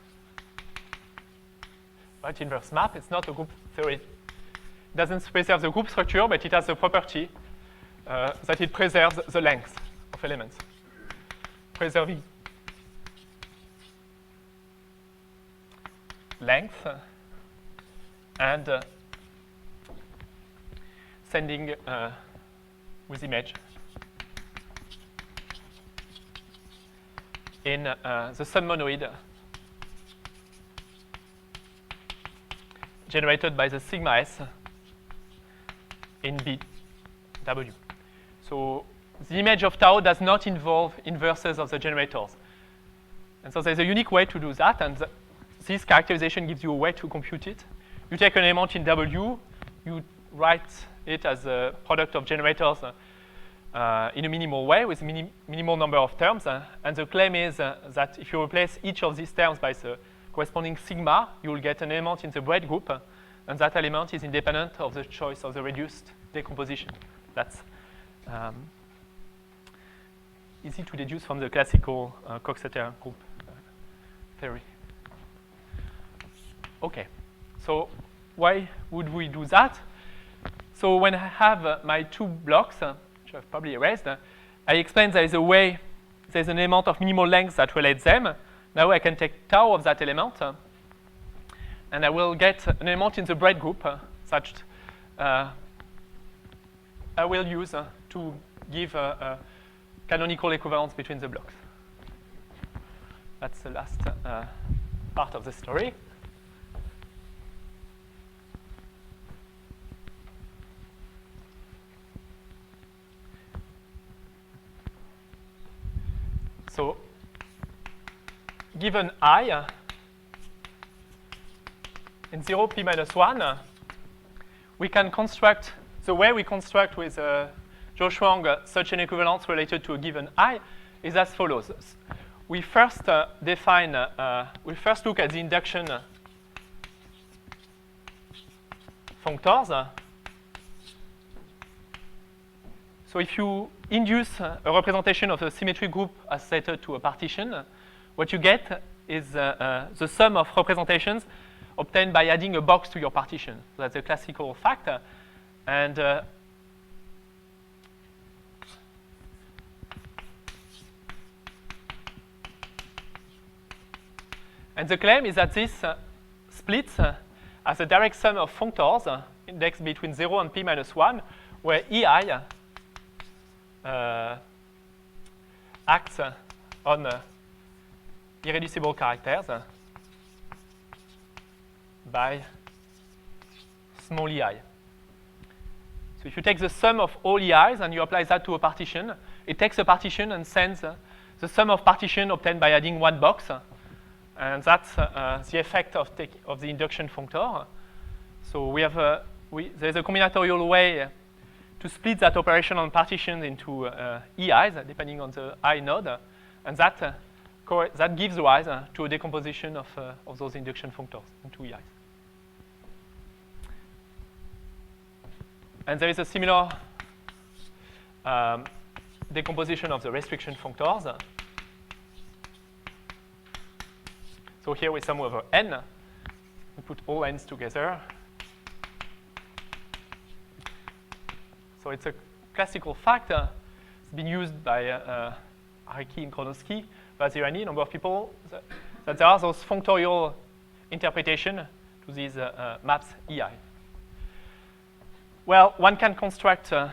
right inverse map. It's not a group theory. It doesn't preserve the group structure, but it has the property that it preserves the length of elements, preserving length and sending with image in the submonoid generated by the sigma S in BW. So the image of tau does not involve inverses of the generators. And so there's a unique way to do that, and this characterization gives you a way to compute it. You take an element in W, you write it as a product of generators in a minimal way with minimal number of terms. And the claim is that if you replace each of these terms by the corresponding sigma, you will get an element in the Braid group, and that element is independent of the choice of the reduced decomposition. That's easy to deduce from the classical Coxeter group theory. Okay, so why would we do that? So when I have my two blocks, which I've probably erased, I explained there is a way, there's an element of minimal length that relates them. Now I can take tau of that element, and I will get an element in the Braid group such I will use to give a canonical equivalence between the blocks. That's the last part of the story. So given I in 0 p minus 1, we can construct, the way we construct with Zhou Shuang such an equivalence related to a given I is as follows. We first we first look at the induction functors. So if you induce a representation of a symmetric group associated to a partition, what you get is the sum of representations obtained by adding a box to your partition. So that's a classical fact. And the claim is that this splits as a direct sum of functors indexed between 0 and p minus 1, where EI acts on irreducible characters by small ei. So if you take the sum of all ei's and you apply that to a partition, it takes a partition and sends the sum of partition obtained by adding one box. And that's the effect of the induction functor. So we have there's a combinatorial way to split that operation on partitions into EIs, depending on the I node, and that gives rise to a decomposition of those induction functors into EIs. And there is a similar decomposition of the restriction functors. So here we sum over n. We put all n's together. So it's a classical fact. It's been used by Araki and Kronosky, Vazirani, a number of people, that there are those functorial interpretation to these maps EI. Well, one can construct, and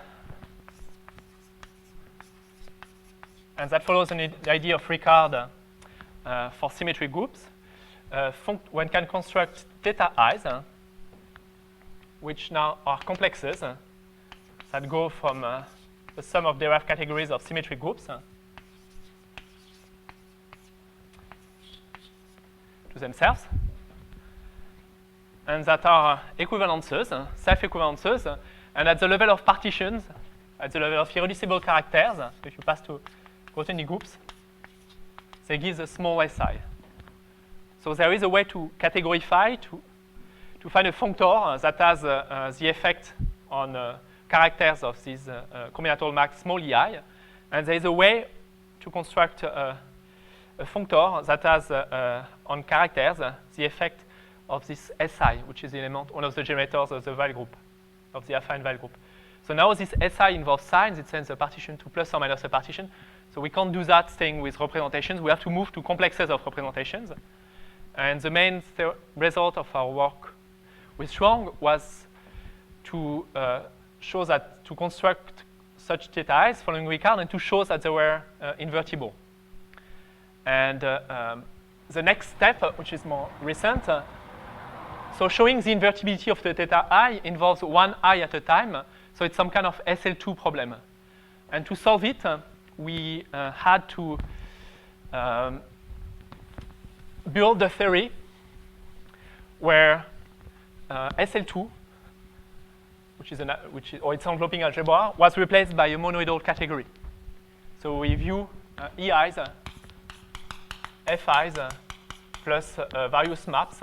that follows the idea of Ricard for symmetric groups. One can construct theta i's, which now are complexes that go from the sum of derived categories of symmetric groups to themselves, and that are equivalences, self-equivalences, and at the level of partitions, at the level of irreducible characters, so if you pass to quaternion groups, they give a small SI. So there is a way to categorify, to find a functor that has the effect on characters of this combinatorial max small ei, and there is a way to construct a functor that has on characters the effect of this SI, which is the element, one of the generators of the Weyl group, of the affine Weyl group. So now this SI involves signs. It sends a partition to plus or minus a partition. So we can't do that staying with representations. We have to move to complexes of representations. And the main result of our work with Schwang was to show that, to construct such theta i's following Ricard and to show that they were invertible. And the next step, which is more recent, so showing the invertibility of the theta I involves one I at a time. So it's some kind of SL2 problem. And to solve it, we had to build a theory where SL2, or its enveloping algebra, was replaced by a monoidal category. So we view EIs, FIs, plus various maps.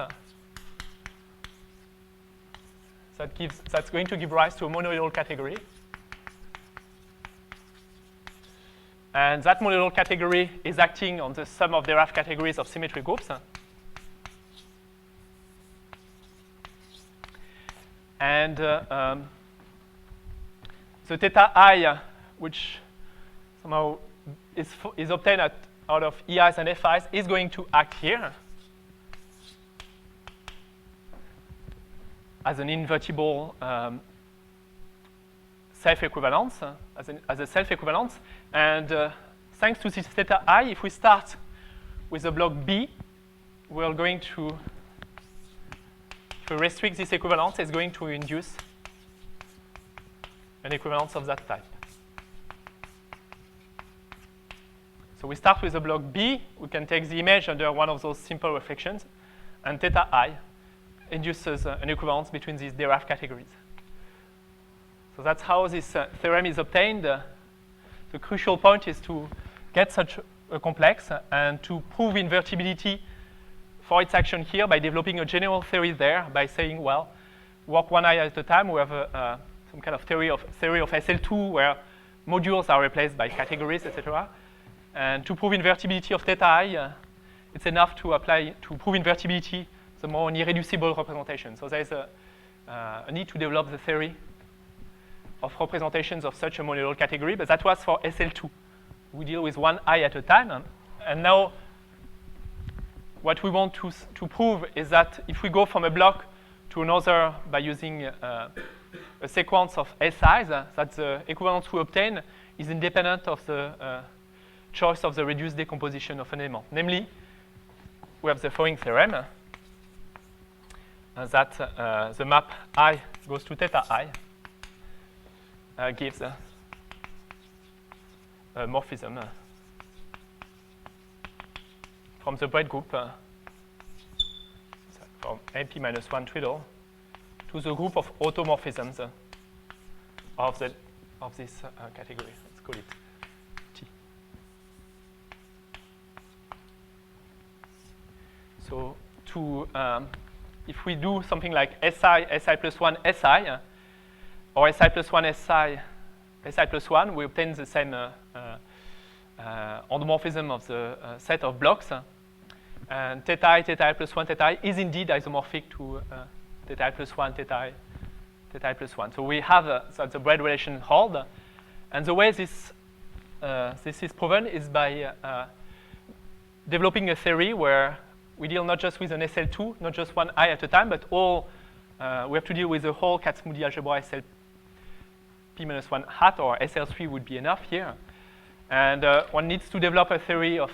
That's going to give rise to a monoidal category. And that monoidal category is acting on the sum of derived categories of symmetric groups. And the theta I, which somehow is obtained out of EIs and FIs, is going to act here as an invertible self-equivalence, as a self-equivalence. And thanks to this theta I, if we start with the block B, we're going to restrict this equivalence, it's going to induce an equivalence of that type. So we start with the block B. We can take the image under one of those simple reflections, and theta I induces an equivalence between these derived categories. So that's how this theorem is obtained. The crucial point is to get such a complex and to prove invertibility for its action here by developing a general theory there, by saying, well, work one I at a time. We have some kind of theory of SL2 where modules are replaced by categories, etc. And to prove invertibility of theta I, it's enough to prove invertibility the more irreducible representation. So there is a need to develop the theory of representations of such a monoidal category, but that was for SL2. We deal with one I at a time. And now what we want to prove is that if we go from a block to another by using a sequence of SIs, that the equivalence we obtain is independent of the choice of the reduced decomposition of an element. Namely, we have the following theorem that the map I goes to theta I gives a morphism from the Braid group from AP minus 1 twiddle to the group of automorphisms of this category. Let's call it T. So if we do something like SI plus 1 SI, or SI plus 1 SI plus 1, we obtain the same endomorphism of the set of blocks. And theta I plus 1 theta I is indeed isomorphic to theta I plus 1 theta I plus 1. So we have that the Braid relation hold. And the way this is proven is by developing a theory where we deal not just with an SL2, not just one I at a time, but we have to deal with the whole Kac-Moody algebra SL P minus 1 hat, or SL3 would be enough here. And one needs to develop a theory of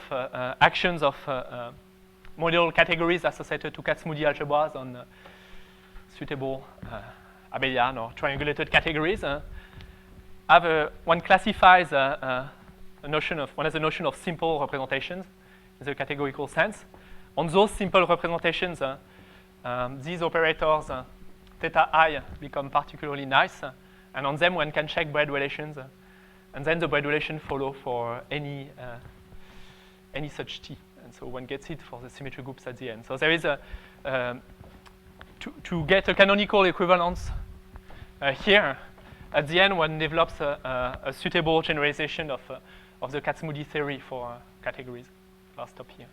actions of monoidal categories associated to Kac-Moody algebras on suitable abelian or triangulated categories. One classifies one has a notion of simple representations in the categorical sense. On those simple representations, these operators, theta I, become particularly nice. And on them, one can check Braid relations, and then the Braid relation follow for any such T. And so one gets it for the symmetric groups at the end. So there is a, to get a canonical equivalence here, at the end, one develops a suitable generalization of the Kac-Moody theory for categories. I'll stop here.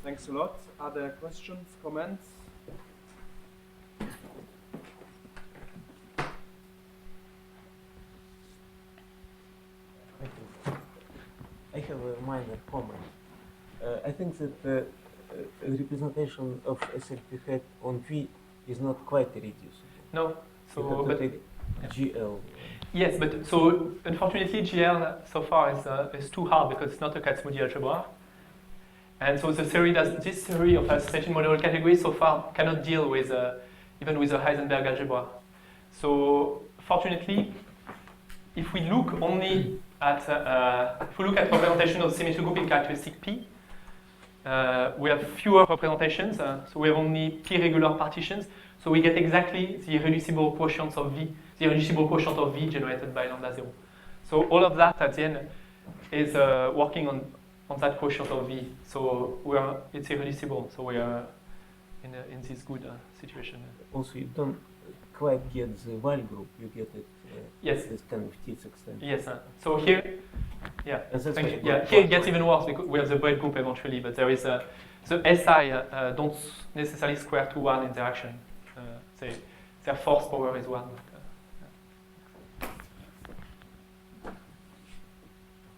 Thanks a lot. Are there questions, comments? I have a minor comment. I think that the representation of SLP head on V is not quite reducible. No. So, but GL. yes, but so unfortunately, GL so far is too hard because it's not a Kac-Moody algebra. And so the theory this theory of association model categories so far cannot deal with even with a Heisenberg algebra. So fortunately, if we look only at representation of symmetric group in characteristic P, we have fewer representations. So we have only P regular partitions. So we get exactly the irreducible quotient of V, generated by lambda 0. So all of that at the end is working on that quotient of V. So it's irreducible. So we are in this good situation. Also, you don't quite get the Val group. You get it. Yes. This kind of T extent. Yes. So here, yeah. Here it gets even worse because we have the Braid group eventually, but there is the SI don't necessarily square to 1 interaction. Their force power is 1.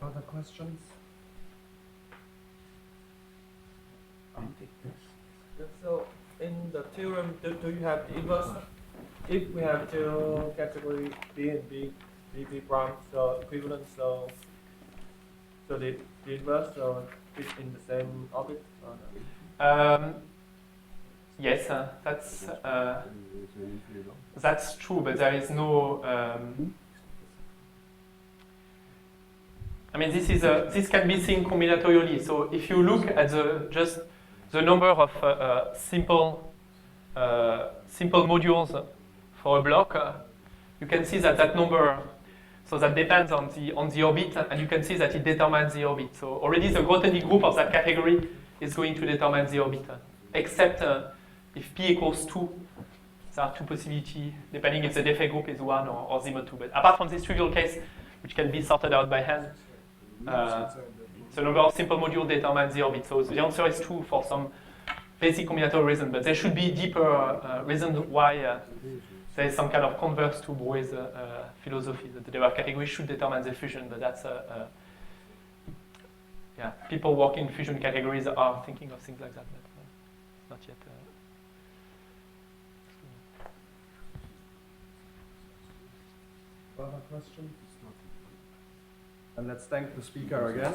Other questions? So in the theorem, do you have the inverse? If we have two category B and B prime, so equivalent, so the inverse, so fit in the same orbit? Or no? Yes, that's true, but there is no. I mean, this can be seen combinatorially. So if you look at just the number of simple modules for a block, you can see that number. So that depends on the orbit, and you can see that it determines the orbit. So already the Grothendieck group of that category is going to determine the orbit, except if P equals 2, there are two possibilities, depending if the defect group is 1 or Zimmer 2. But apart from this trivial case, which can be sorted out by hand, the number of simple modules determines the orbit. So the answer is 2 for some basic combinatorial reason, but there should be deeper reasons why there is some kind of converse to Braid's philosophy, that the Debye category should determine the fusion, but that's yeah, people working in fusion categories are thinking of things like that, but not yet. Other questions? And let's thank the speaker again.